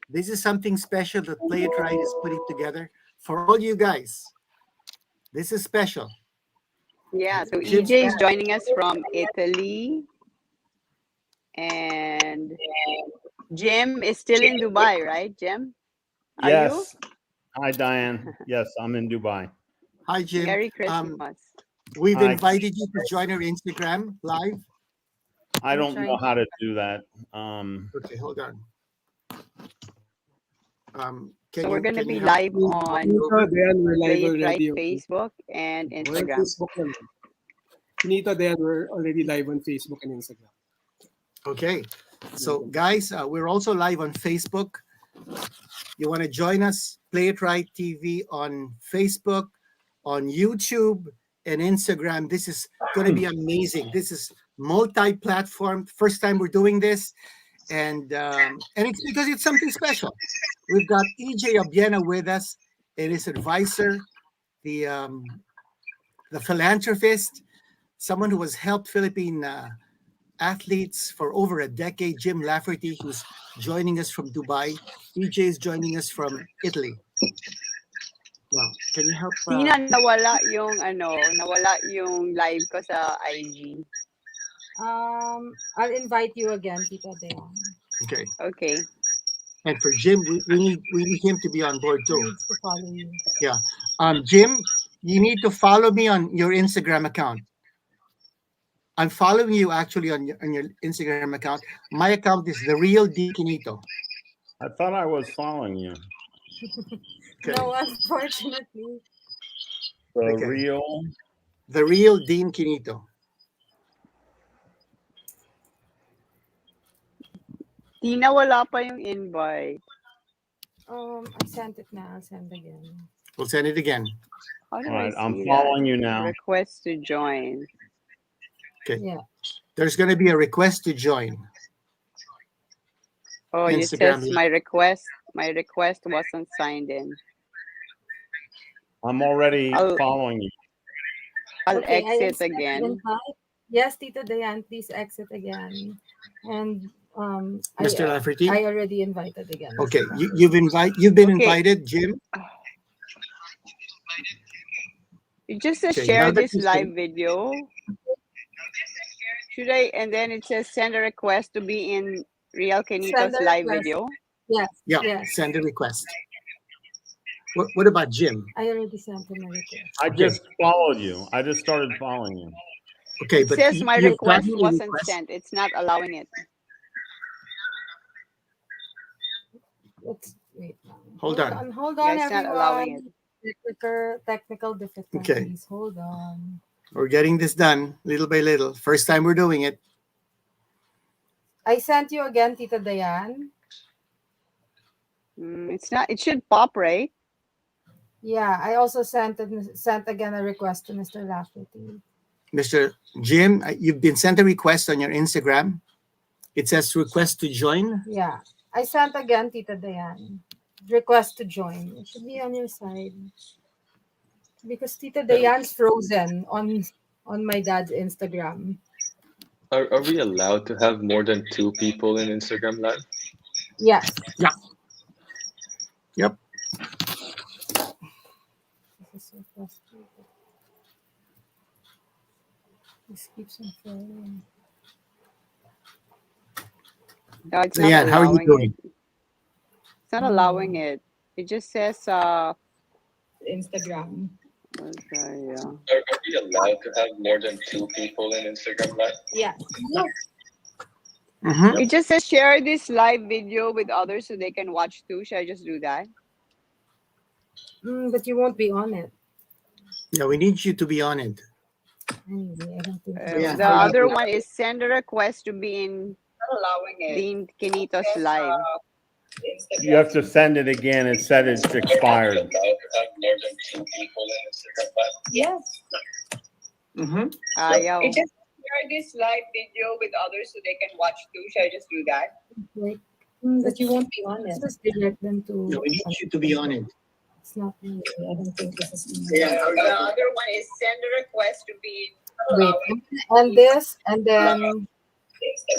This is something special that Play It Right is putting together for all you guys. This is special. Yeah, so Jim's EJ is joining us from Italy, and Jim is still in Dubai, right, Jim? Are you? Yes. Hi, Dyan. Yes, I'm in Dubai. Hi, Jim. Merry Christmas. We've Hi. invited you to join our Instagram live. I don't know how to do that. Okay, hold on. So we're going to be live on Dyan, we're live Play It Right already. Facebook and We're on Instagram. Facebook naman. Quinito, Dyan, we're already live on Facebook and Instagram. Okay, so guys, we're also live on Facebook. You want to join us? Play It Right TV on Facebook, on YouTube, and Instagram. This is going to be amazing. This is multi-platform. First time we're doing this, and it's because it's something special. We've got EJ Obiena with us and his advisor, the philanthropist, someone who has helped Philippine athletes for over a decade, Jim Lafferty, who's joining us from Dubai. EJ is joining us from Italy. Wow, can you help? Tina, nawala yung live ko sa IG. I'll invite you again, Tita Dyan. Okay. Okay. And for Jim, we need him to be on board He too. needs to follow you. Yeah. Jim, you need to follow me on your Instagram account. I'm following you actually on your Instagram account. My account is the real D Quinito. I thought I was following you. Okay. No, unfortunately. The The real Dean Quinito. Tina, wala pa yung invite. I sent it now. I'll send again. We'll send it again. How do All right, I I'm see following that? you now. Request to join. Okay. Yeah. There's going to be a request to join. Oh, it Instagram says Live. my request wasn't signed in. I'm already I'll- following you. I'll Okay, I exit accept the again. invite. Yes, Tita Dyan, please exit again. And Mr. Lafferty? I already invited again. Mr. Okay, Lafferty. you've been Okay. invited, Jim. It just says Okay, share now that this you live video. Should I? And then it says send a request to be in Real Quinito's Send a live request. video. Yes. Yeah, Yes. send a request. What about Jim? I already sent him a request. I just followed you. I just started following you. Okay, It but says my you've request gotten a wasn't request. sent. It's not allowing it. Let's wait. Hold on. Hold on, Yeah, it's not allowing everyone. Technical difficulties. Hold on. We're getting this done little by little. First time we're doing it. I sent you again, Tita Dayan. It's not. It should pop, right? Yeah, I also sent again a request to Mr. Lafferty. Mr. Jim, you've been sent a request on your Instagram. It says request to join. Yeah, I sent again, Tita Dayan. Request to join. It should be on your side. Because Tita Dayan's frozen on my dad's Instagram. Are we allowed to have more than 2 people in Instagram Live? Yes. Yeah. Yep. This is so frustrating. This keeps on falling. No, it's not Dyan, how are you allowing doing? it. It's not allowing it. It just says Instagram. okay, yeah. Are we allowed to have more than 2 people in Instagram Live? Yes. Mm-hmm. It just says share this live video with others so they can watch too. Should I just do that? But you won't be on it. Yeah, we need you to be on it. Anyway, I don't think Yeah, The how are you other doing? one is send a request to be in Dean Quinito's live. You have to send it again. It said it's expired. Allowed to have more than 2 people in Instagram Live? Yes. Mm-hmm. Ayaw. It just share this live video with others so they can watch too. Should I just do that? Like, but you won't be on it. Just direct them to. Yeah, we need you to be on it. It's not me. I don't think this is. Yeah. The other one is send a request to be Wait, and this, and then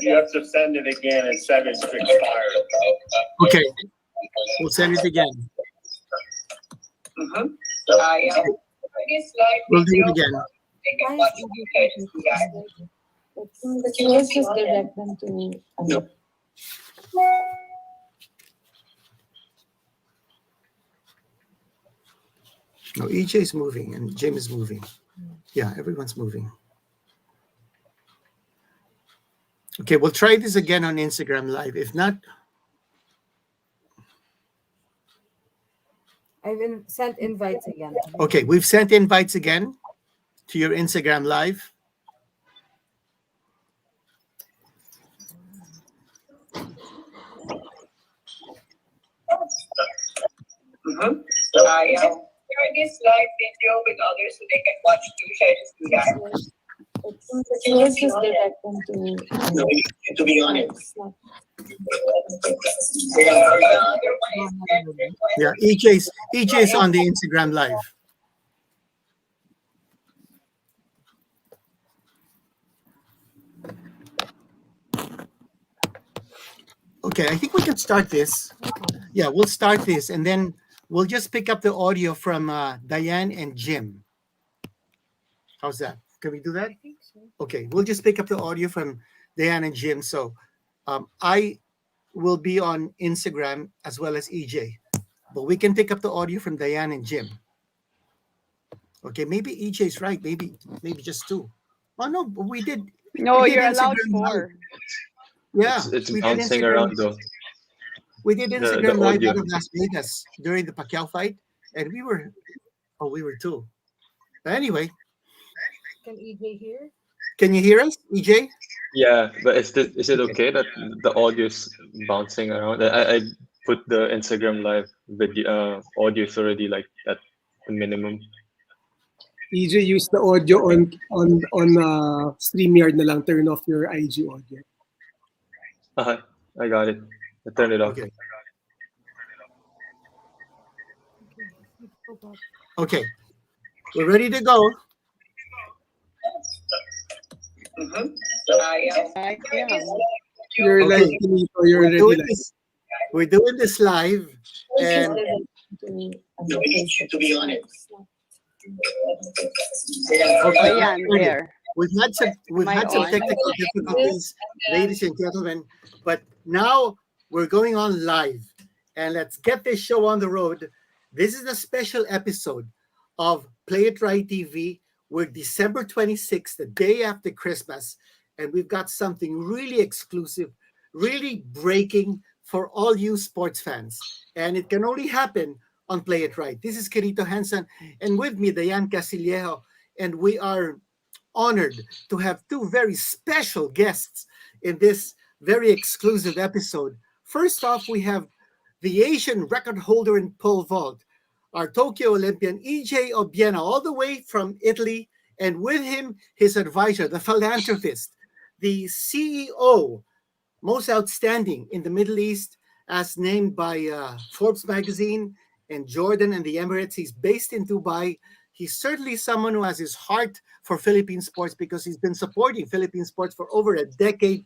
You have to send it again. It said it's expired. Okay. We'll send it again. Dyan. For this live We'll do video, it again. they Why can is watch EJ two. I just do that. Let's just direct them to No, EJ is moving and Jim is moving. Yeah, everyone's moving. Okay, we'll try this again on Instagram Live. If not, I've sent invites again. okay, we've sent invites again to your Instagram Live. Share this live video with others so they can watch too. Should I just do that? let's just direct them To be honest. Yeah, EJ's on the Instagram Live. Okay, I think we can start this. Yeah, we'll start this and then we'll just pick up the audio from Dyan and Jim. How's that? Can we do that? I think so. Okay, we'll just pick up the audio from Dyan and Jim. So I will be on Instagram as well as EJ, but we can pick up the audio from Dyan and Jim. Okay, maybe EJ's right. Maybe just two. Oh no, we did. No, we did you're allowed Instagram Live. 4. Yeah, It's we did bouncing Instagram- around though. We did The Instagram Live audio. out of Las Vegas during the Pacquiao fight, and we were two. But anyway, Can EJ hear? can you hear us, EJ? Yeah, but is it okay that the audio's bouncing around? I put the Instagram Live video audios already like at the minimum. EJ, use the audio on StreamYard na lang. Turn off your IG audio. I got it. I turned it off. Okay. Go back. Okay, we're ready to go. I am. You're Okay. live, Quinito. You're already live. We're doing this live, and To be honest. okay, Ayan, there. we've had some on? technical difficulties, ladies and gentlemen, but now we're going on live, and let's get this show on the road. This is a special episode of Play It Right TV. We're December 26th, the day after Christmas, and we've got something really exclusive, really breaking for all you sports fans. And it can only happen on Play It Right. This is Quinito, Henson, and with me, Dyan Castillejo, and we are honored to have two very special guests in this very exclusive episode. First off, we have the Asian record holder in pole vault, our Tokyo Olympian EJ Obiena, all the way from Italy, and with him, his advisor, the philanthropist, the CEO, most outstanding in the Middle East, as named by Forbes magazine, and Jordan and the Emirates. He's based in Dubai. He's certainly someone who has his heart for Philippine sports because he's been supporting Philippine sports for over a decade.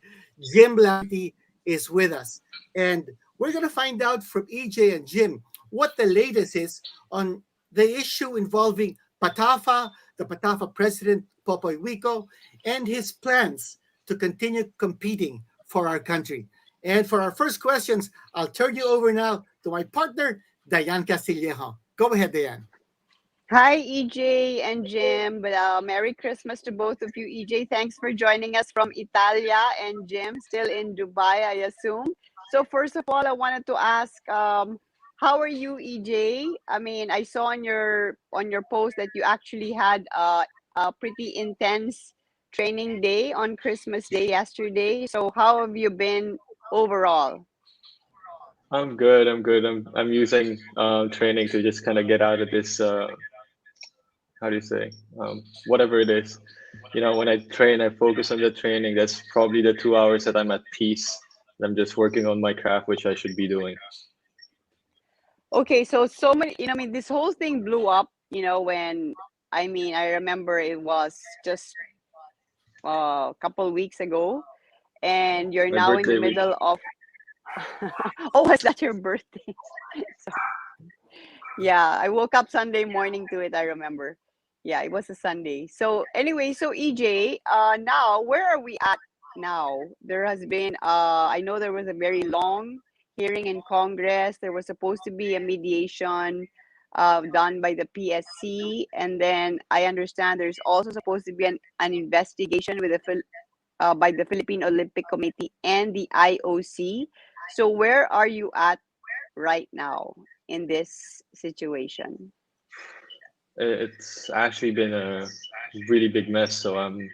Jim Lafferty is with us. And we're going to find out from EJ and Jim what the latest is on the issue involving Patafa, the Patafa president, Popoy Wico, and his plans to continue competing for our country. And for our first questions, I'll turn you over now to my partner, Dyan Castillejo. Go ahead, Dyan. Hi, EJ and Jim. Merry Christmas to both of you. EJ, thanks for joining us from Italia, and Jim, still in Dubai, I assume. So first of all, I wanted to ask, how are you, EJ? I mean, I saw on your post that you actually had a pretty intense training day on Christmas Day yesterday. So how have you been overall? I'm good. I'm using training to just kind of get out of this. How do you say? Whatever it is. You know, when I train, I focus on the training. That's probably the 2 hours that I'm at peace. I'm just working on my craft, which I should be doing. Okay, so many, I mean, this whole thing blew up, when, I remember it was just a couple weeks ago, and you're My now in the birthday week. middle of Oh, was that your birthday? So, yeah, I woke up Sunday morning to it. I remember. Yeah, it was a Sunday. So anyway, so EJ, now where are we at now? There has been, I know there was a very long hearing in Congress. There was supposed to be a mediation, done by the PSC, and then I understand there's also supposed to be an investigation with by the Philippine Olympic Committee and the IOC. So where are you at right now in this situation? It's actually been a really big mess. So I'm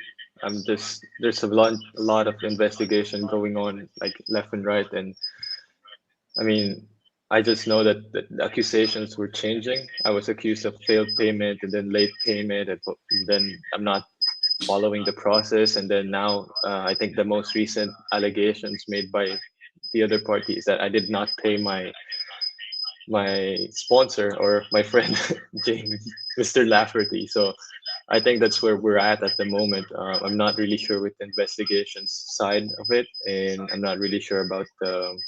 just there's a lot of investigation going on like left and right, and I mean I just know that the accusations were changing. I was accused of failed payment and then late payment, and then I'm not following the process, and then now I think the most recent allegations made by the other party is that I did not pay my sponsor or my friend James, Mr. Lafferty. So I think that's where we're at the moment. I'm not really sure with the investigations side of it, and I'm not really sure about the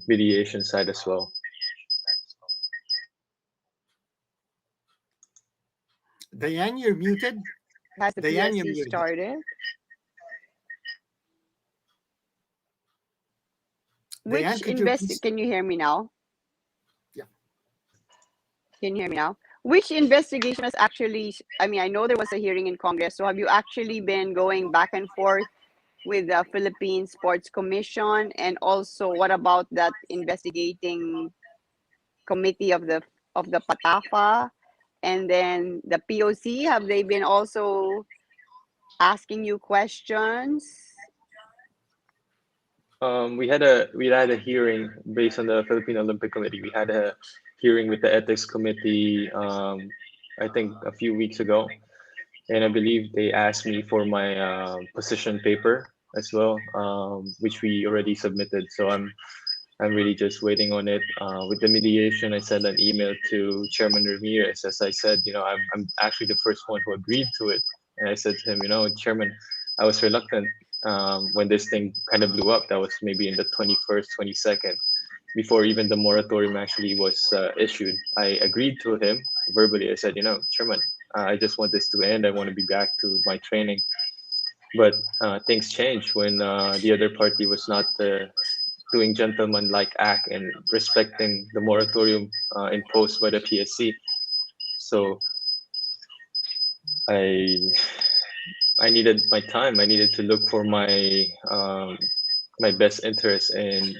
mediation side as well. Dyan, you're muted. Has the Dyan, you're PSC muted. started? Which Dyan, could you please? Can you hear me now? Yeah. Can you hear me now? Which investigation has actually, I mean, I know there was a hearing in Congress, so have you actually been going back and forth with the Philippine Sports Commission? And also, what about that investigating committee of the PATAFA? And then the POC, have they been also asking you questions? We had a hearing based on the Philippine Olympic Committee. We had a hearing with the ethics committee. I think a few weeks ago, and I believe they asked me for my position paper as well, which we already submitted. So I'm really just waiting on it. With the mediation, I sent an email to Chairman Ramirez. As I said, I'm actually the first one who agreed to it. And I said to him, Chairman, I was reluctant when this thing kind of blew up. That was maybe in the 21st, 22nd, before even the moratorium actually was issued. I agreed to him verbally. I said, Chairman, I just want this to end. I want to be back to my training. But things changed when the other party was not doing gentleman-like act and respecting the moratorium imposed by the PSC. So I needed my time. I needed to look for my best interest, and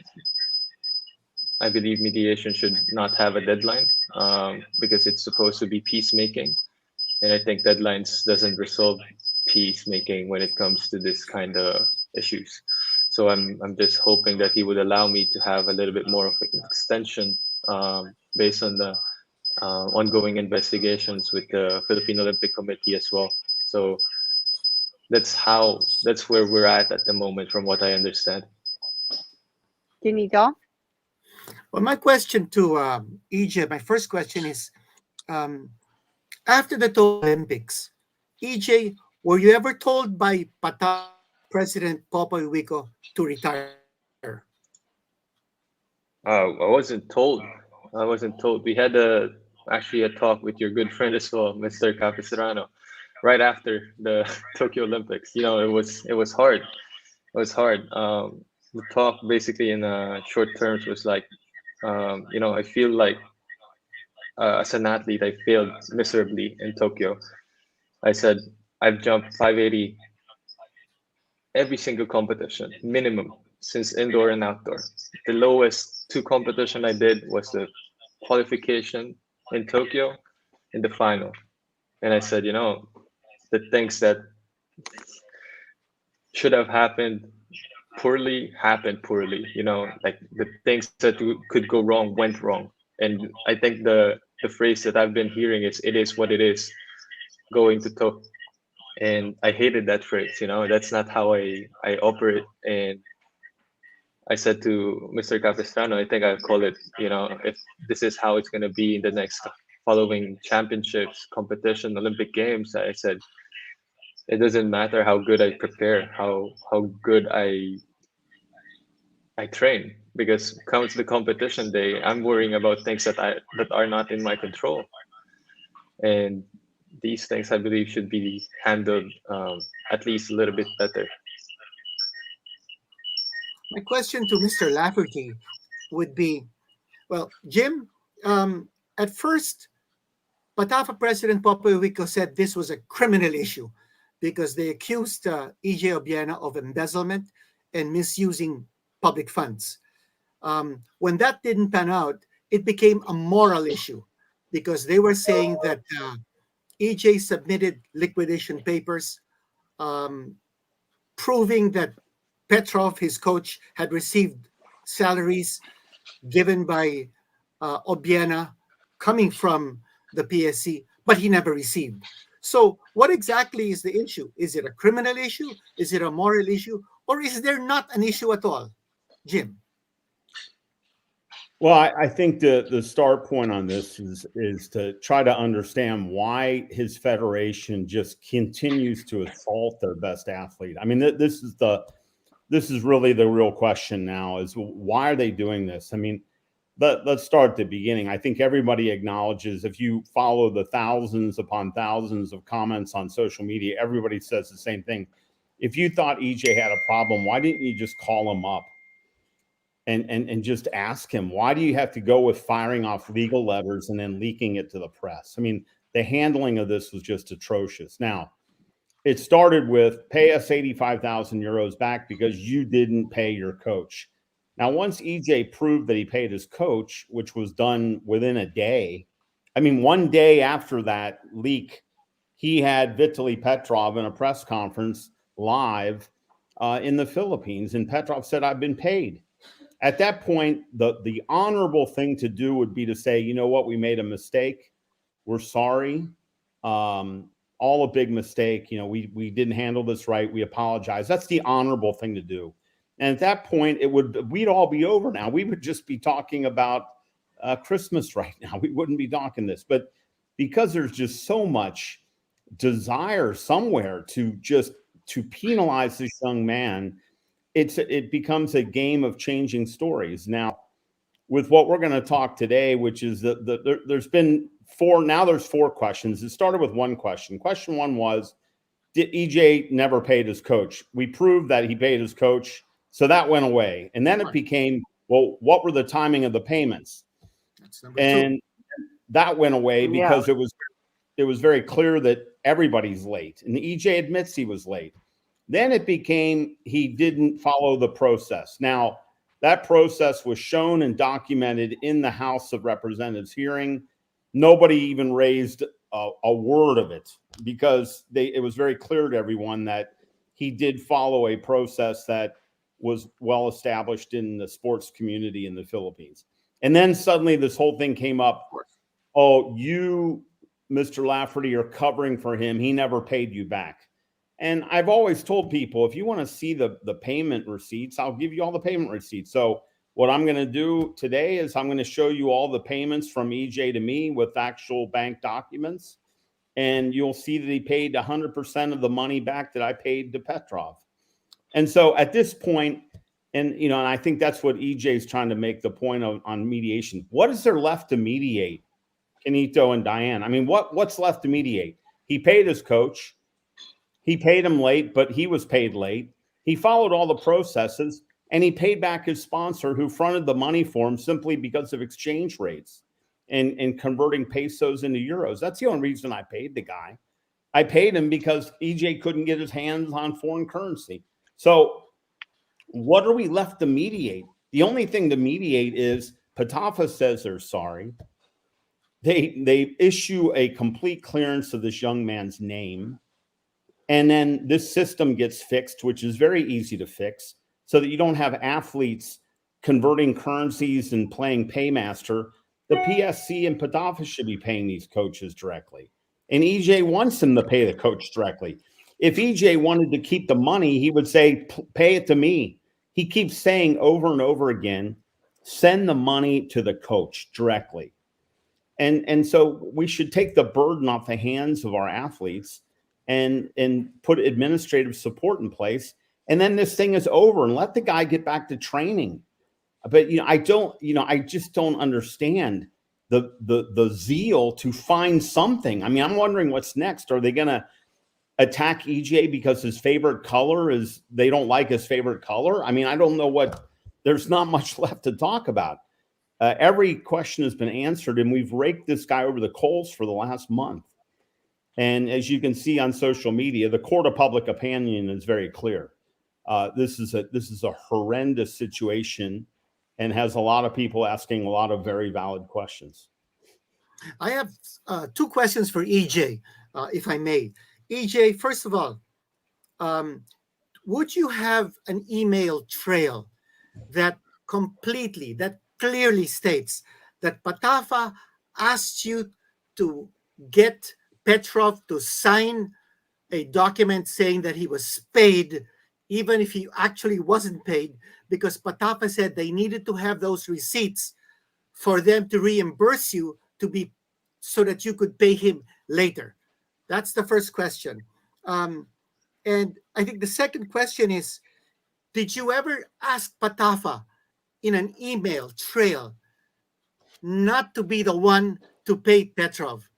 I believe mediation should not have a deadline because it's supposed to be peacemaking, and I think deadlines doesn't resolve peacemaking when it comes to this kind of issues. So I'm just hoping that he would allow me to have a little bit more of an extension based on the ongoing investigations with the Philippine Olympic Committee as well. So that's where we're at the moment, from what I understand. Quinito? Well, my question to EJ, my first question is, after the Tokyo Olympics, EJ, were you ever told by PATA President Popoy Wico to retire? I wasn't told. I wasn't told. We had actually a talk with your good friend as well, Mr. Capistrano, right after the Tokyo Olympics. It was hard. It was hard. The talk basically in short terms was like, I feel like as an athlete, I failed miserably in Tokyo. I said I've jumped 580 every single competition, minimum, since indoor and outdoor. The lowest two competition I did was the qualification in Tokyo in the final. And I said, the things that should have happened poorly happened poorly. Like the things that could go wrong went wrong. And I think the phrase that I've been hearing is, it is what it is, going to Tokyo. And I hated that phrase. That's not how I operate. And I said to Mr. Capistrano, I think I'll call it, if this is how it's going to be in the next following championships, competition, Olympic Games, I said, it doesn't matter how good I prepare, how good I I train, because comes the competition day, I'm worrying about things that are not in my control, and these things I believe should be handled at least a little bit better. My question to Mr. Lafferty would be, well, Jim, at first, Patafa President Popovico said this was a criminal issue because they accused EJ Obiena of embezzlement and misusing public funds. When that didn't pan out, it became a moral issue because they were saying that EJ submitted liquidation papers proving that Petrov, his coach, had received salaries given by Obiena coming from the PSC, but he never received. So what exactly is the issue? Is it a criminal issue? Is it a moral issue? Or is there not an issue at all? Jim? Well, I think the start point on this is to try to understand why his federation just continues to assault their best athlete. I mean, this is really the real question now, is why are they doing this? I mean, let's start at the beginning. I think everybody acknowledges, if you follow the thousands upon thousands of comments on social media, everybody says the same thing. If you thought EJ had a problem, why didn't you just call him up and just ask him? Why do you have to go with firing off legal levers and then leaking it to the press? I mean, the handling of this was just atrocious. Now, it started with pay us 85,000 euros back because you didn't pay your coach. Now, once EJ proved that he paid his coach, which was done within a day, I mean, one day after that leak, he had Vitaly Petrov in a press conference live in the Philippines, and Petrov said, "I've been paid." At that point, the honorable thing to do would be to say, you know what, we made a mistake. We're sorry. All a big mistake. You know, we didn't handle this right. We apologize. That's the honorable thing to do. And at that point, we'd all be over now. We would just be talking about Christmas right now. We wouldn't be talking this. But because there's just so much desire somewhere to penalize this young man, it becomes a game of changing stories. Now, with what we're going to talk today, which is that there's been there's four questions. It started with one question. Question one was, did EJ never paid his coach? We proved that he paid his coach, so that went away. And then it became, well, what were the timing of the payments? And that went away because it was very clear that everybody's late. And EJ admits he was late. Then it became he didn't follow the process. Now, that process was shown and documented in the House of Representatives hearing. Nobody even raised a word of it because it was very clear to everyone that he did follow a process that was well established in the sports community in the Philippines. And then suddenly this whole thing came up. Oh, you, Mr. Lafferty, are covering for him. He never paid you back. And I've always told people, if you want to see the payment receipts, I'll give you all the payment receipts. So what I'm going to do today is I'm going to show you all the payments from EJ to me with actual bank documents. And you'll see that he paid 100% of the money back that I paid to Petrov. And so at this point, and I think that's what EJ is trying to make the point on mediation. What is there left to mediate, Quinito and Dyan? I mean, what's left to mediate? He paid his coach. He paid him late, but he was paid late. He followed all the processes, and he paid back his sponsor who fronted the money for him simply because of exchange rates and converting pesos into euros. That's the only reason I paid the guy. I paid him because EJ couldn't get his hands on foreign currency. So what are we left to mediate? The only thing to mediate is Patafa says they're sorry. They issue a complete clearance of this young man's name. And then this system gets fixed, which is very easy to fix, so that you don't have athletes converting currencies and playing paymaster. The PSC and Patafa should be paying these coaches directly. And EJ wants them to pay the coach directly. If EJ wanted to keep the money, he would say, pay it to me. He keeps saying over and over again, send the money to the coach directly. And so we should take the burden off the hands of our athletes and put administrative support in place. And then this thing is over, and let the guy get back to training. But I just don't understand the zeal to find something. I mean, I'm wondering what's next. Are they going to attack EJ because his favorite color is, they don't like his favorite color? I mean, I don't know there's not much left to talk about. Every question has been answered, and we've raked this guy over the coals for the last month. And as you can see on social media, the court of public opinion is very clear. This is a horrendous situation, and has a lot of people asking a lot of very valid questions. I have two questions for EJ, if I may. EJ, first of all, would you have an email trail that clearly states that Patafa asked you to get Petrov to sign a document saying that he was paid, even if he actually wasn't paid, because Patafa said they needed to have those receipts for them to reimburse you so that you could pay him later? That's the first question. And I think the second question is, did you ever ask Patafa in an email trail not to be the one to pay Petrov,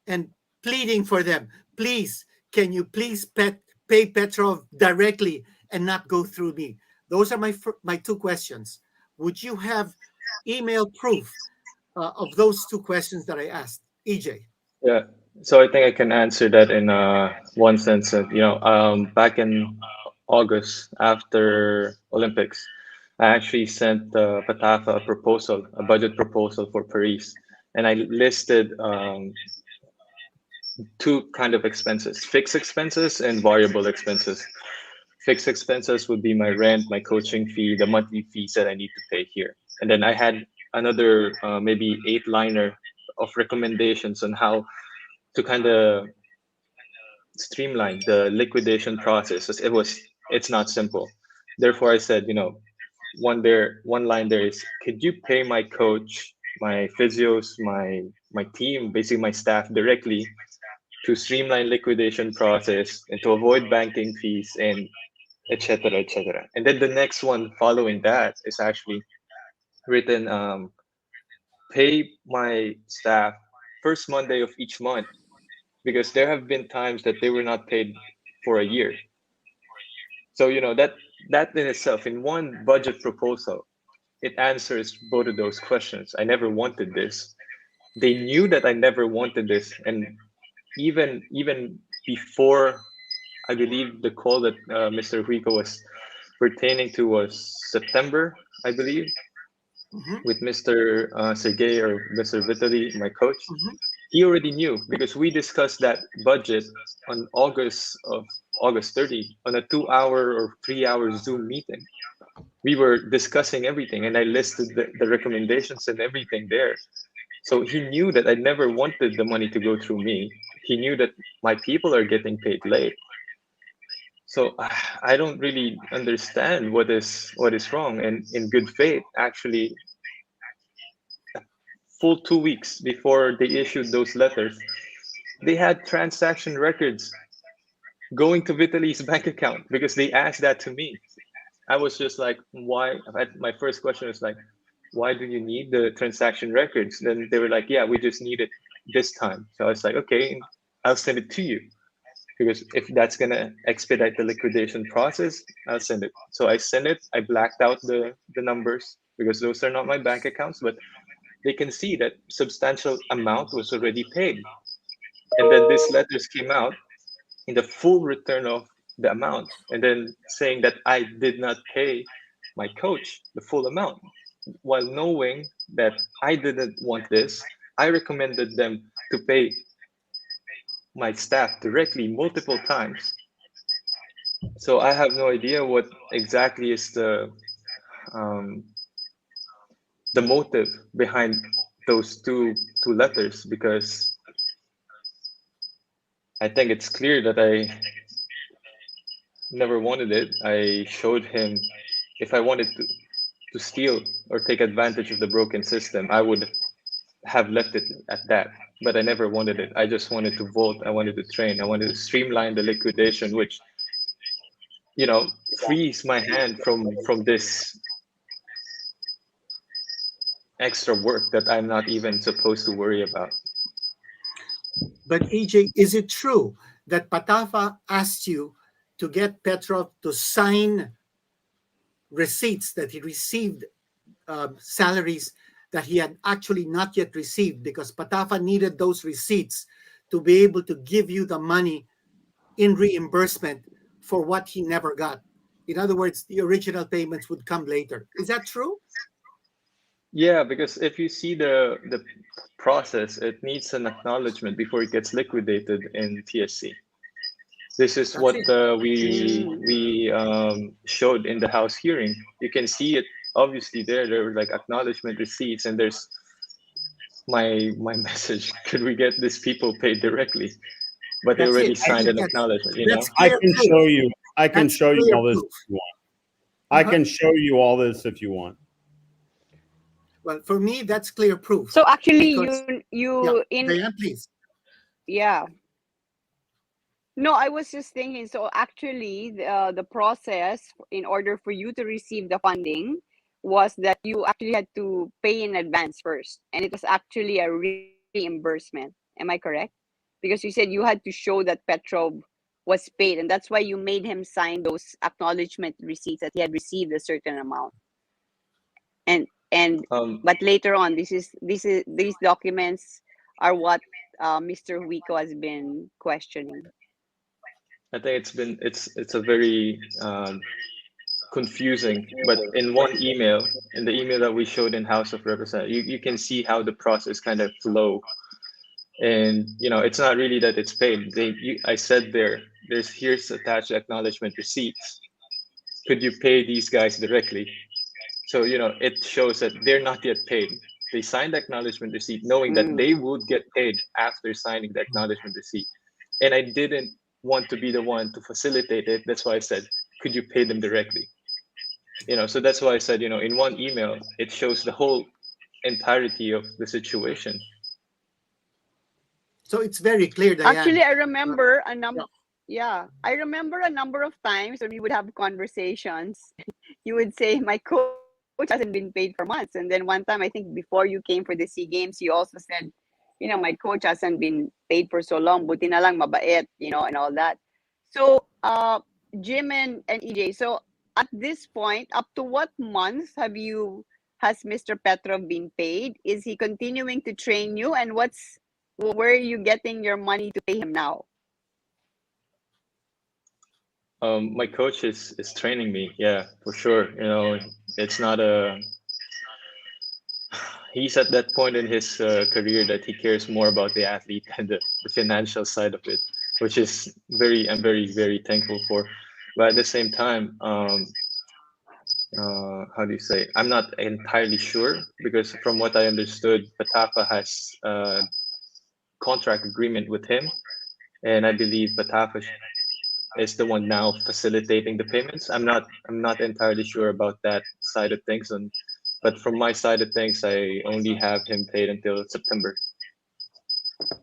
and pleading for them, please, can you please pay Petrov directly and not go through me? Those are my two questions. Would you have email proof of those two questions that I asked? EJ. Yeah. So I think I can answer that in one sense of, back in August after Olympics, I actually sent Patafa a budget proposal for Paris, and I listed two kind of expenses: fixed expenses and variable expenses. Fixed expenses would be my rent, my coaching fee, the monthly fees that I need to pay here. And then I had another maybe 8-liner of recommendations on how to kind of streamline the liquidation process. It's not simple. Therefore, I said, one line there is, could you pay my coach, my physios, my team, basically my staff directly, to streamline liquidation process and to avoid banking fees and etc., etc. And then the next one following that is actually written, pay my staff first Monday of each month, because there have been times that they were not paid for a year. So that in itself, in one budget proposal, it answers both of those questions. I never wanted this. They knew that I never wanted this, and even before, I believe the call that Mr. Rico was pertaining to was September, I believe, with Mr. Sergey or Mr. Vitaly, my coach. He already knew, because we discussed that budget on August 30 on a 2-hour or 3-hour Zoom meeting. We were discussing everything, and I listed the recommendations and everything there. So he knew that I never wanted the money to go through me. He knew that my people are getting paid late. So I don't really understand what is wrong. And in good faith, actually, full 2 weeks before they issued those letters, they had transaction records going to Vitaly's bank account, because they asked that to me. I was just like, why? My first question was like, why do you need the transaction records? Then they were like, yeah, we just need it this time. So I was like, okay, I'll send it to you, because if that's going to expedite the liquidation process, I'll send it. So I sent it. I blacked out the numbers, because those are not my bank accounts, but they can see that substantial amount was already paid. And then these letters came out in the full return of the amount, and then saying that I did not pay my coach the full amount. While knowing that I didn't want this, I recommended them to pay my staff directly multiple times. So I have no idea what exactly is the motive behind those two letters, because I think it's clear that I never wanted it. I showed him, if I wanted to steal or take advantage of the broken system, I would have left it at that. But I never wanted it. I just wanted to vote. I wanted to train. I wanted to streamline the liquidation, which, frees my hand from this extra work that I'm not even supposed to worry about. But EJ, is it true that Patafa asked you to get Petrov to sign receipts that he received, salaries that he had actually not yet received, because Patafa needed those receipts to be able to give you the money in reimbursement for what he never got? In other words, the original payments would come later. Is that true? Yeah, because if you see the process, it needs an acknowledgement before it gets liquidated in TSC. This is That's what it. we showed in the House hearing. You can see it obviously there. There were like acknowledgement receipts, and there's my message. Could we get these people paid directly? But they That's already it. I signed think an acknowledgement. You know. that's I clear can proof. show you. I can That's show you clear all this proof. if you want. I Uh-huh. can show you all this if you want. Well, for me, that's clear proof. So actually, Because, you in Dyan, please. yeah. No, I was just thinking. So actually, the process in order for you to receive the funding was that you actually had to pay in advance first, and it was actually a reimbursement. Am I correct? Because you said you had to show that Petrov was paid, and that's why you made him sign those acknowledgement receipts that he had received a certain amount. And but later on, these documents are what Mr. Huico has been questioning. I think it's a very confusing, but in one email, in the email that we showed in House of Representatives, you can see how the process kind of flow. And it's not really that it's paid. I said here's attached acknowledgement receipts. Could you pay these guys directly? So it shows that they're not yet paid. They signed the acknowledgement receipt knowing that they would get paid after signing the acknowledgement receipt. And I didn't want to be the one to facilitate it. That's why I said, could you pay them directly? So that's why I said, in one email, it shows the whole entirety of the situation. So it's very clear, Dyan. Actually, I remember a number. Yeah, I remember a number of times when we would have conversations. You would say, "My coach hasn't been paid for months," and then one time, I think before you came for the SEA Games, you also said, "My coach hasn't been paid for so long. Buti na lang mabait," and all that. So, Jim and EJ. So at this point, up to what month has Mr. Petrov been paid? Is he continuing to train you? And where are you getting your money to pay him now? My coach is training me. Yeah, for sure. It's not he's at that point in his career that he cares more about the athlete and the financial side of it, which is I'm very, very thankful for. But at the same time, how do you say? I'm not entirely sure, because from what I understood, Patafa has a contract agreement with him, and I believe Patafa is the one now facilitating the payments. I'm not entirely sure about that side of things, but from my side of things, I only have him paid until September.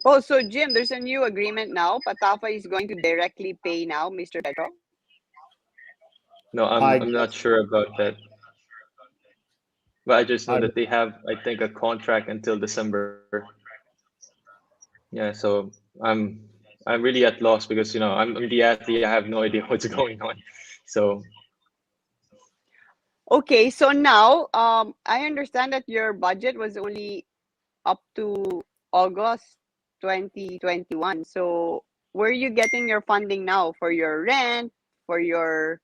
Oh, so Jim, there's a new agreement now. Patafa is going to directly pay now, Mr. Petrov. No, I'm not sure about that. But I just know that they have, I think, a contract until December. Yeah, so I'm really at loss, because I'm the athlete. I have no idea what's going on. So okay, so now I understand that your budget was only up to August 2021. So where are you getting your funding now for your rent, for your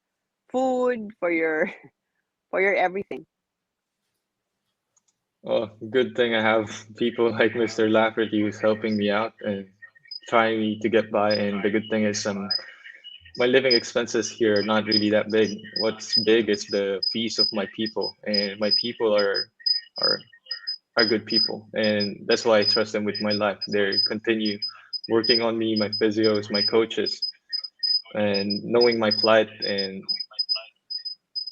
food, for your everything? oh, good thing I have people like Mr. Lafferty who's helping me out and trying me to get by. And the good thing is my living expenses here are not really that big. What's big is the fees of my people, and my people are good people, and that's why I trust them with my life. They continue working on me, my physios, my coaches, and knowing my plight, and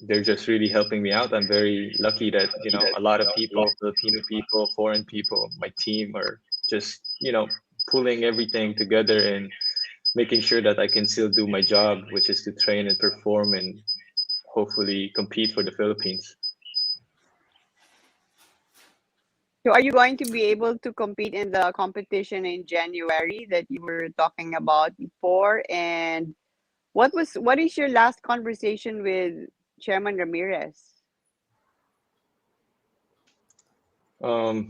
they're just really helping me out. I'm very lucky that a lot of people, Filipino people, foreign people, my team are just pulling everything together and making sure that I can still do my job, which is to train and perform and hopefully compete for the Philippines. So are you going to be able to compete in the competition in January that you were talking about before? And what is your last conversation with Chairman Ramirez? I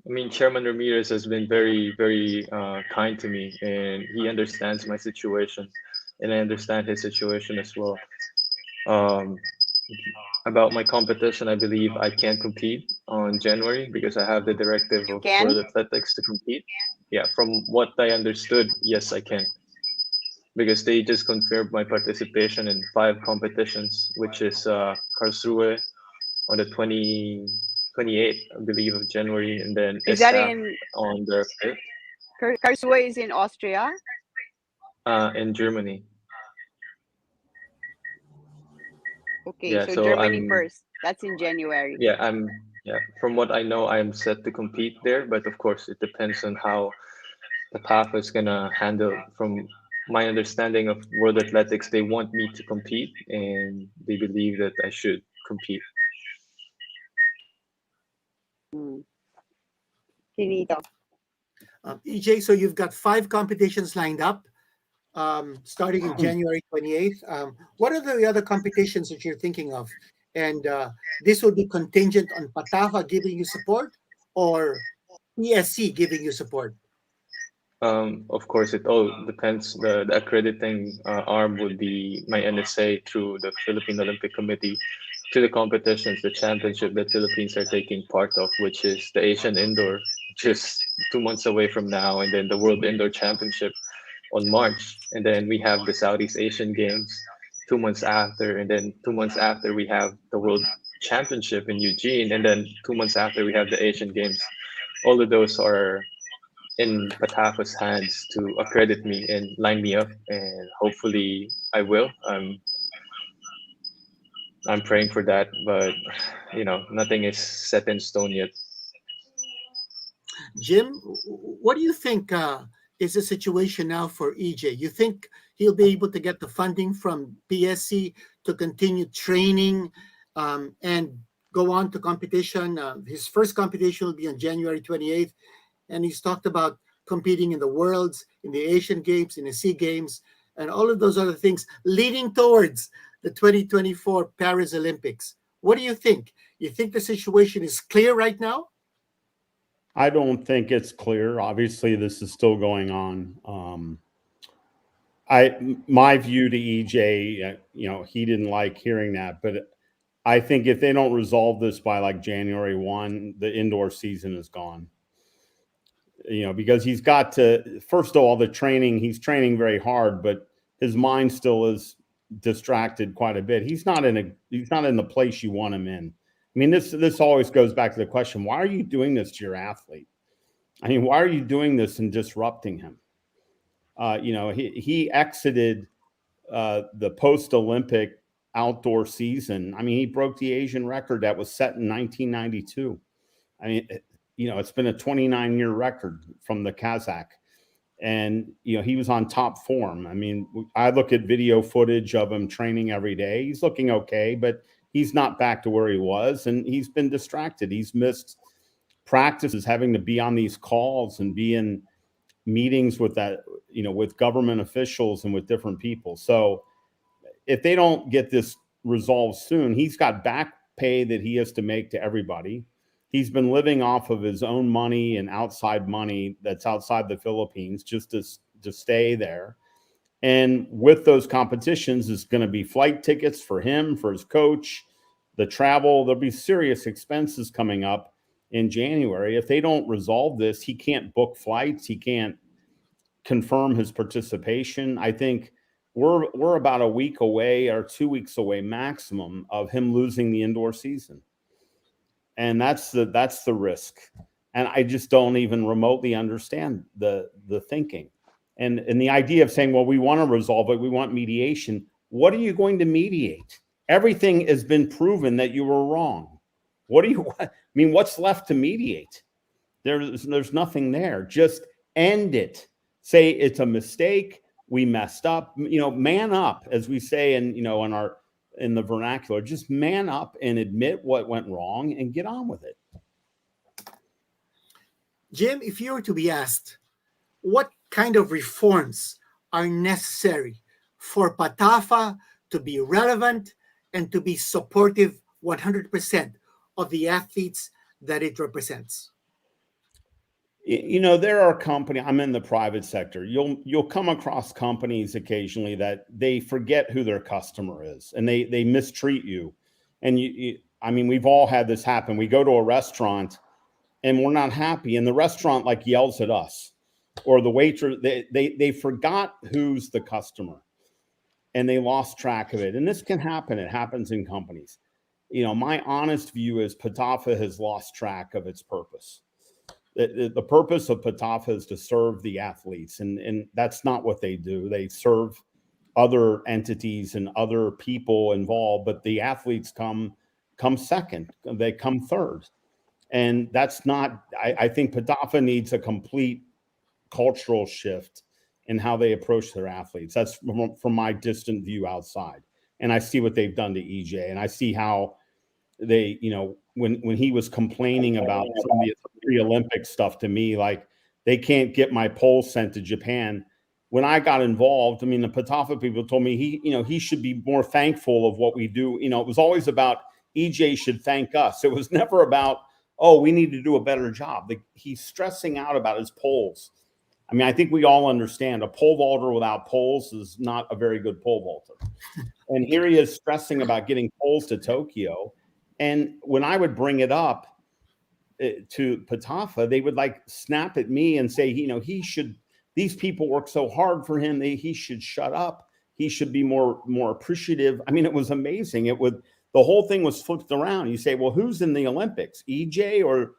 mean, Chairman Ramirez has been very, very kind to me, and he understands my situation, and I understand his situation as well. Um, about my competition, I believe I can compete on January because I have the directive You of can? World Athletics to compete. Yeah, from what I understood, yes, I can because they just confirmed my participation in 5 competitions, which is Karlsruhe on the 28th, I believe, of January, and then Is that ESTA in on the 5th Karlsruhe is in Austria? in Germany. Okay, Yeah, so so Germany first. That's in January. yeah, from what I know, I'm set to compete there, but of course, it depends on how the PAF is gonna handle. From my understanding of World Athletics, they want me to compete, and they believe that I should compete. Mm. Quinito. EJ, so you've got 5 competitions lined up, starting in January 28th. What are the other competitions that you're thinking of? And this will be contingent on Patafa giving you support or ESC giving you support? Of course, it all depends. The accrediting arm would be my NSA through the Philippine Olympic Committee to the competitions, the championship that Philippines are taking part of, which is the Asian Indoor, just 2 months away from now, and then the World Indoor Championship on March, and then we have the Southeast Asian Games 2 months after, and then 2 months after we have the World Championship in Eugene, and then 2 months after we have the Asian Games. All of those are in Patafa's hands to accredit me and line me up, and hopefully I will. I'm praying for that, but nothing is set in stone yet. Jim, what do you think is the situation now for EJ? You think he'll be able to get the funding from PSC to continue training and go on to competition? His first competition will be on January 28th, and he's talked about competing in the Worlds, in the Asian Games, in the SEA Games, and all of those other things leading towards the 2024 Paris Olympics. What do you think? You think the situation is clear right now? I don't think it's clear. Obviously, this is still going on. My view to EJ, he didn't like hearing that, but I think if they don't resolve this by like January 1, the indoor season is gone. Because he's got to, first of all, he's training very hard, but his mind still is distracted quite a bit. He's not in the place you want him in. I mean, this always goes back to the question, why are you doing this to your athlete? I mean, why are you doing this and disrupting him? He exited the post-Olympic outdoor season. I mean, he broke the Asian record that was set in 1992. I mean, it's been a 29-year record from the Kazakh. And, he was on top form. I mean, I look at video footage of him training every day. He's looking okay, but he's not back to where he was. And he's been distracted. He's missed practices, having to be on these calls and be in meetings with with government officials and with different people. So if they don't get this resolved soon, he's got back pay that he has to make to everybody. He's been living off of his own money and outside money that's outside the Philippines just to stay there. And with those competitions is going to be flight tickets for him, for his coach, the travel. There'll be serious expenses coming up in January. If they don't resolve this, he can't book flights. He can't confirm his participation. I think we're about a week away or 2 weeks away maximum of him losing the indoor season. And that's the risk. And I just don't even remotely understand the thinking. And the idea of saying, well, we want to resolve it, we want mediation. What are you going to mediate? Everything has been proven that you were wrong. What's left to mediate? There's nothing there. Just end it. Say it's a mistake. We messed up. Man up, as we say in the vernacular. Just man up and admit what went wrong and get on with it. Jim, if you were to be asked, what kind of reforms are necessary for PATAFA to be relevant and to be supportive 100% of the athletes that it represents? You know, there are companies, I'm in the private sector. You'll come across companies occasionally that they forget who their customer is and they mistreat you. And I mean, we've all had this happen. We go to a restaurant and we're not happy, and the restaurant like yells at us, or the waiter, they forgot who's the customer and they lost track of it. And this can happen. It happens in companies. You know, my honest view is PATAFA has lost track of its purpose. The purpose of PATAFA is to serve the athletes, and that's not what they do. They serve other entities and other people involved, but the athletes come second. They come third. And that's not, I think PATAFA needs a complete cultural shift in how they approach their athletes. That's from my distant view outside. And I see what they've done to EJ, and I see how they, you know, when he was complaining about some of the pre-Olympic stuff to me, like they can't get my pole sent to Japan. When I got involved, I mean, the PATAFA people told me he should be more thankful of what we do. You know, it was always about EJ should thank us. It was never about, oh, we need to do a better job. He's stressing out about his poles. I mean, I think we all understand a pole vaulter without poles is not a very good pole vaulter. And here he is stressing about getting poles to Tokyo. And when I would bring it up to PATAFA, they would like snap at me and say, you know, these people work so hard for him. He should shut up. He should be more appreciative. I mean, it was amazing. The whole thing was flipped around. You say, well, who's in the Olympics, EJ or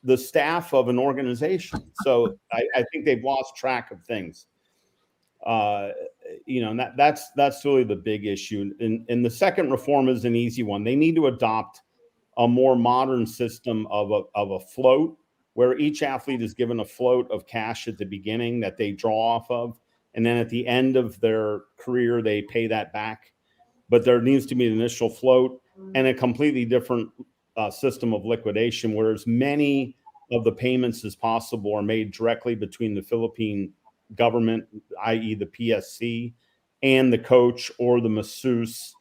the staff of an organization? So I think they've lost track of things. You know, and that's really the big issue. And the second reform is an easy one. They need to adopt a more modern system of a float, where each athlete is given a float of cash at the beginning that they draw off of, and then at the end of their career they pay that back. But there needs to be an initial float and a completely different system of liquidation, where as many of the payments as possible are made directly between the Philippine government, i.e. the PSC, and the coach or the masseuse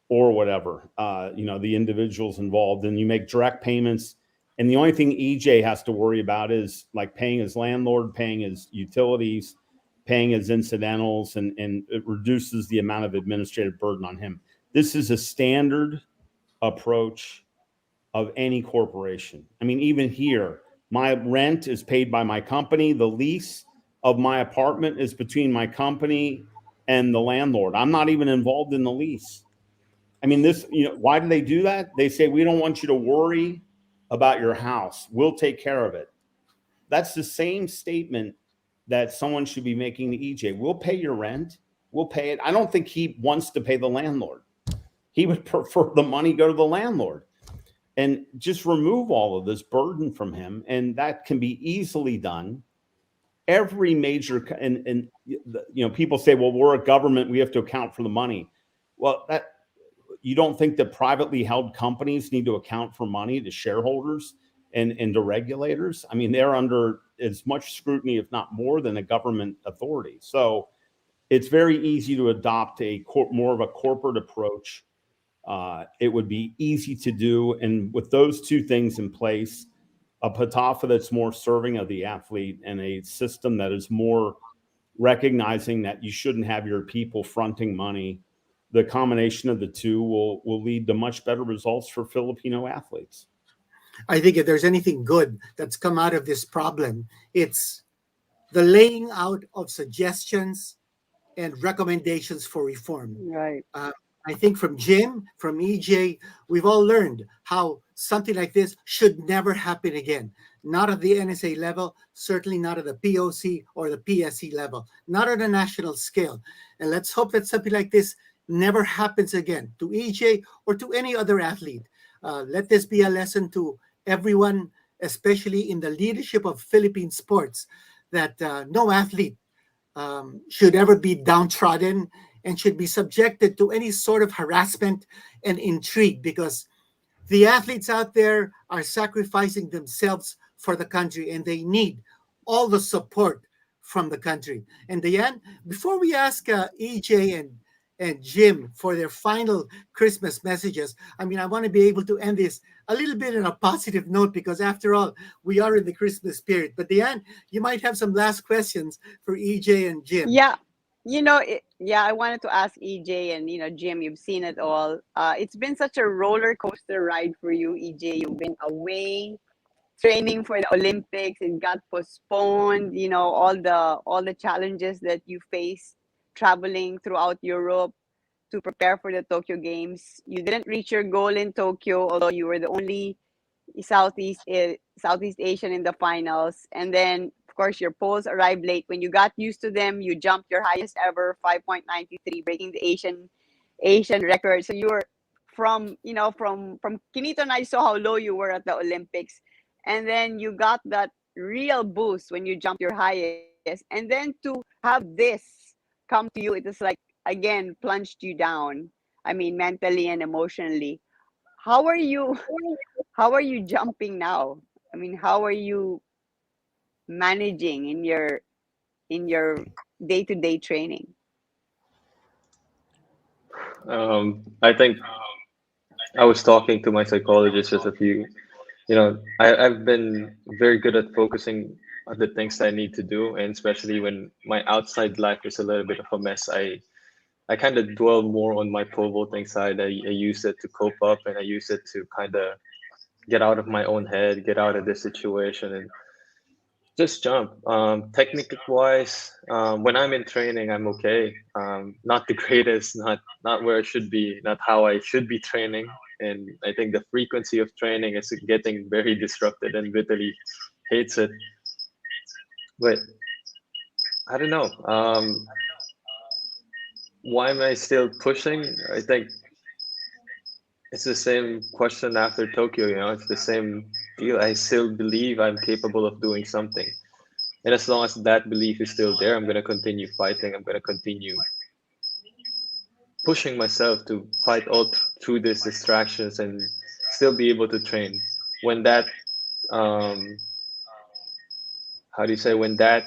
or whatever, you know, the individuals involved. And you make direct payments. And the only thing EJ has to worry about is like paying his landlord, paying his utilities, paying his incidentals, and it reduces the amount of administrative burden on him. This is a standard approach of any corporation. I mean, even here, my rent is paid by my company. The lease of my apartment is between my company and the landlord. I'm not even involved in the lease. I mean, why do they do that? They say, we don't want you to worry about your house. We'll take care of it. That's the same statement that someone should be making to EJ. We'll pay your rent. We'll pay it. I don't think he wants to pay the landlord. He would prefer the money go to the landlord, and just remove all of this burden from him. And that can be easily done. Every major, and you know, people say, well, we're a government, we have to account for the money. Well, you don't think that privately held companies need to account for money to shareholders and to regulators? I mean, they're under as much scrutiny, if not more, than a government authority. So it's very easy to adopt more of a corporate approach. It would be easy to do. And with those two things in place, a PATAFA that's more serving of the athlete and a system that is more recognizing that you shouldn't have your people fronting money, the combination of the two will lead to much better results for Filipino athletes. I think if there's anything good that's come out of this problem, it's the laying out of suggestions and recommendations for reform. Right. I think from Jim, from EJ, we've all learned how something like this should never happen again. Not at the NSA level, certainly not at the POC or the PSC level, not on a national scale. And let's hope that something like this never happens again to EJ or to any other athlete. Let this be a lesson to everyone, especially in the leadership of Philippine sports, that no athlete should ever be downtrodden and should be subjected to any sort of harassment and intrigue, because The athletes out there are sacrificing themselves for the country, and they need all the support from the country. And Dyan, before we ask EJ and Jim for their final Christmas messages, I mean, I want to be able to end this a little bit on a positive note, because after all, we are in the Christmas spirit. But Dyan, you might have some last questions for EJ and Jim. Yeah, I wanted to ask EJ and Jim. You've seen it all. It's been such a roller coaster ride for you, EJ. You've been away training for the Olympics. It got postponed. All the challenges that you faced traveling throughout Europe to prepare for the Tokyo Games. You didn't reach your goal in Tokyo, although you were the only Southeast Asian in the finals. And then, of course, your poles arrived late. When you got used to them, you jumped your highest ever 5.93, breaking the Asian record. So you were from Quinito, and I saw how low you were at the Olympics, and then you got that real boost when you jumped your highest, and then to have this come to you, it is like again plunged you down. I mean, mentally and emotionally. How are you? How are you jumping now? I mean, how are you managing in your day-to-day training? I think I was talking to my psychologist just a few. I've been very good at focusing on the things that I need to do, and especially when my outside life is a little bit of a mess, I kind of dwell more on my pole vaulting side. I use it to cope up, and I use it to kind of get out of my own head, get out of this situation, and just jump. Technique wise, when I'm in training, I'm okay. Not the greatest, not where I should be, not how I should be training. And I think the frequency of training is getting very disrupted, and Vitaly hates it. But I don't know. Why am I still pushing? I think it's the same question after Tokyo. It's the same deal. I still believe I'm capable of doing something. And as long as that belief is still there, I'm going to continue fighting. I'm going to continue pushing myself to fight all through these distractions and still be able to train. When that, um, how do you say, when that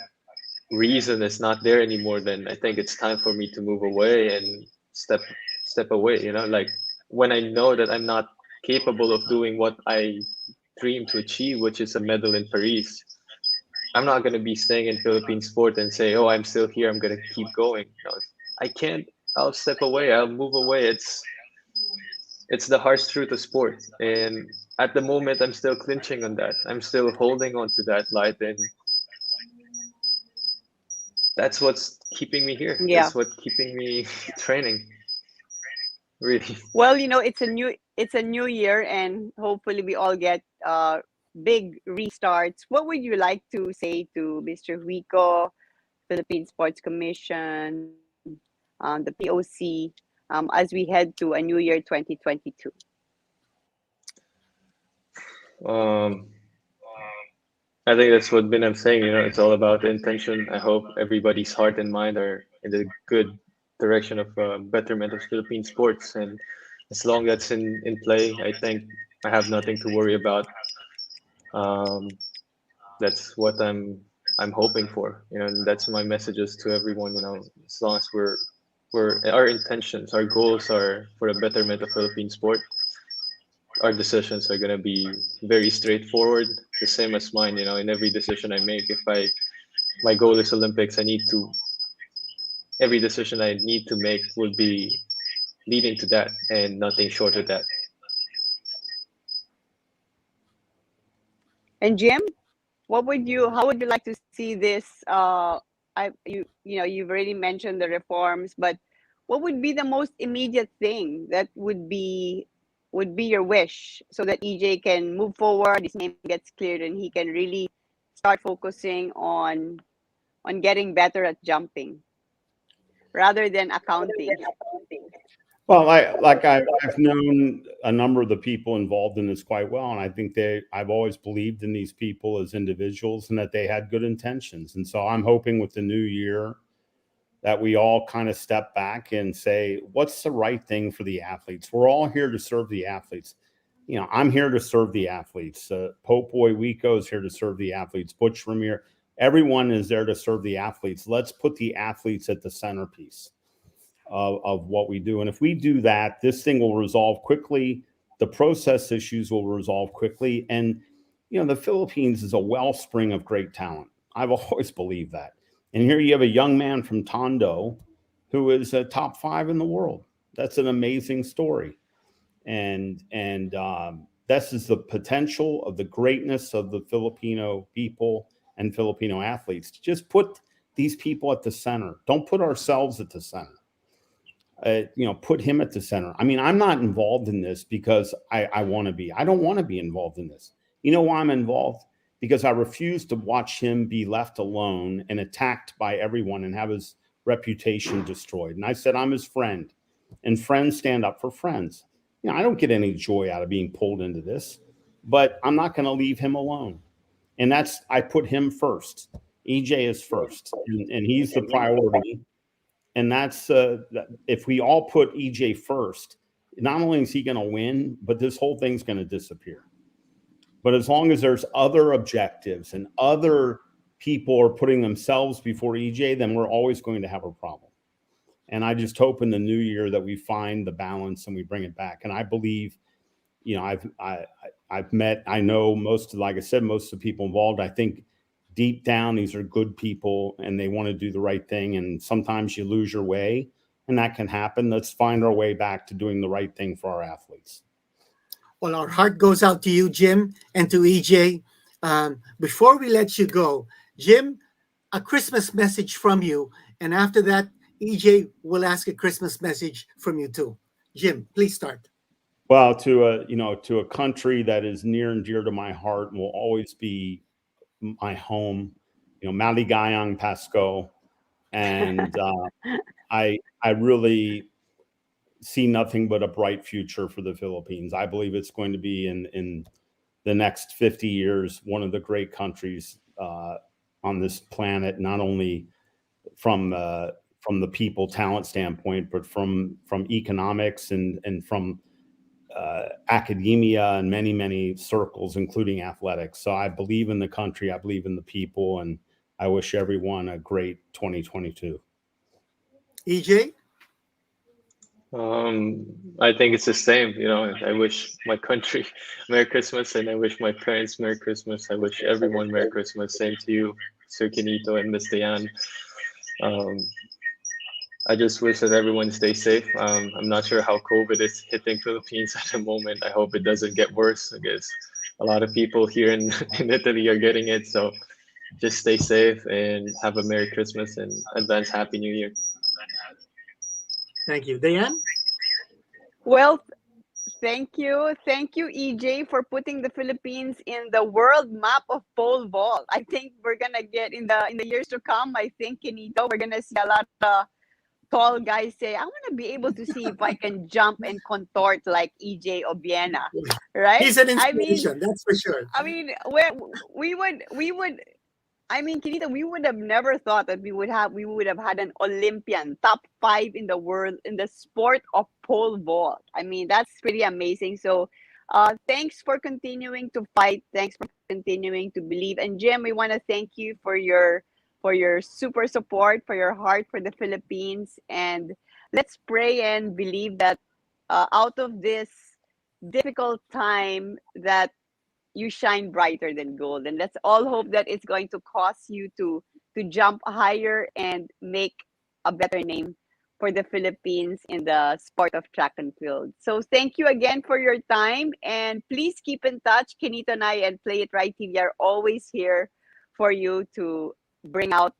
reason is not there anymore, then I think it's time for me to move away and step away. Like when I know that I'm not capable of doing what I dream to achieve, which is a medal in Paris, I'm not going to be staying in Philippine sport and say, "Oh, I'm still here. I'm going to keep going." No, I can't. I'll step away. I'll move away. It's the harsh truth of sport, and at the moment, I'm still clinching on that. I'm still holding on to that light, and that's what's keeping me here. Yeah. That's what's keeping me training. Really. Well, it's a new year, and hopefully we all get big restarts. What would you like to say to Mr. Huico, Philippine Sports Commission, the POC, as we head to a new year 2022? I think that's what I'm saying. It's all about intention. I hope everybody's heart and mind are in the good direction of betterment of Philippine sports, and as long that's in play, I think I have nothing to worry about. That's what I'm hoping for. And that's my messages to everyone. As long as we're our intentions, our goals are for the betterment of Philippine sport, our decisions are going to be very straightforward, the same as mine. In every decision I make, if my goal is Olympics, every decision I need to make will be leading to that and nothing short of that. And Jim, how would you like to see this? You've already mentioned the reforms, but what would be the most immediate thing that would be your wish so that EJ can move forward, his name gets cleared, and he can really start focusing on getting better at jumping rather than accounting? Well, I've known a number of the people involved in this quite well, and I think I've always believed in these people as individuals and that they had good intentions. And so I'm hoping with the new year that we all kind of step back and say, what's the right thing for the athletes? We're all here to serve the athletes. I'm here to serve the athletes. Pope Boy Wico is here to serve the athletes. Butch Ramir, everyone is there to serve the athletes. Let's put the athletes at the centerpiece of what we do. And if we do that, this thing will resolve quickly. The process issues will resolve quickly. And, the Philippines is a wellspring of great talent. I've always believed that. And here you have a young man from Tondo who is a top 5 in the world. That's an amazing story. And this is the potential of the greatness of the Filipino people and Filipino athletes. Just put these people at the center. Don't put ourselves at the center. Put him at the center. I mean, I'm not involved in this because I want to be. I don't want to be involved in this. You know why I'm involved? Because I refuse to watch him be left alone and attacked by everyone and have his reputation destroyed. And I said, I'm his friend, and friends stand up for friends. I don't get any joy out of being pulled into this, but I'm not going to leave him alone. And I put him first. EJ is first, and he's the priority. And that's if we all put EJ first, not only is he going to win, but this whole thing's going to disappear. But as long as there's other objectives and other people are putting themselves before EJ, then we're always going to have a problem. And I just hope in the new year that we find the balance and we bring it back. And I believe, I've met, I know most of the people involved. I think deep down, these are good people and they want to do the right thing. And sometimes you lose your way, and that can happen. Let's find our way back to doing the right thing for our athletes. Well, our heart goes out to you, Jim, and to EJ. Before we let you go, Jim, a Christmas message from you. And after that, EJ will ask a Christmas message from you too. Jim, please start. Well, to a country that is near and dear to my heart and will always be my home, Maligayang Pasko. And I really see nothing but a bright future for the Philippines. I believe it's going to be in the next 50 years, one of the great countries on this planet, not only from the people talent standpoint, but from economics and from academia and many, many circles, including athletics. So I believe in the country, I believe in the people, and I wish everyone a great 2022. EJ? I think it's the same. I wish my country Merry Christmas, and I wish my parents Merry Christmas. I wish everyone Merry Christmas. Same to you, Sir Quinito and Miss Dyan. I just wish that everyone stays safe. I'm not sure how COVID is hitting Philippines at the moment. I hope it doesn't get worse, because a lot of people here in Italy are getting it. So just stay safe and have a Merry Christmas and advance Happy New Year. Thank you. Dyan? Well, thank you, EJ, for putting the Philippines in the world map of pole vault. I think we're gonna get in the years to come. I think, Quinito, we're gonna see a lot of tall guys say, "I want to be able to see if I can jump and contort like EJ Obiena," right? He's an inspiration, that's for sure. I mean, we would. I mean, Quinito, we would have never thought that we would have had an Olympian top 5 in the world in the sport of pole vault. I mean, that's pretty amazing. So, thanks for continuing to fight. Thanks for continuing to believe. And Jim, we want to thank you for your super support, for your heart for the Philippines. And let's pray and believe that out of this difficult time, that you shine brighter than gold. And let's all hope that it's going to cause you to jump higher and make a better name for the Philippines in the sport of track and field. So thank you again for your time, and please keep in touch. Quinito and I and Play It Right TV are always here for you to bring out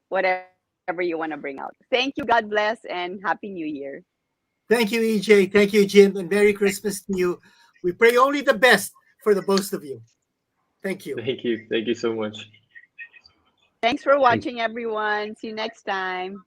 whatever you want to bring out. Thank you, God bless, and Happy New Year. Thank you, EJ. Thank you, Jim, and Merry Christmas to you. We pray only the best for the both of you. Thank you. Thank you so much. Thanks for watching, everyone. See you next time.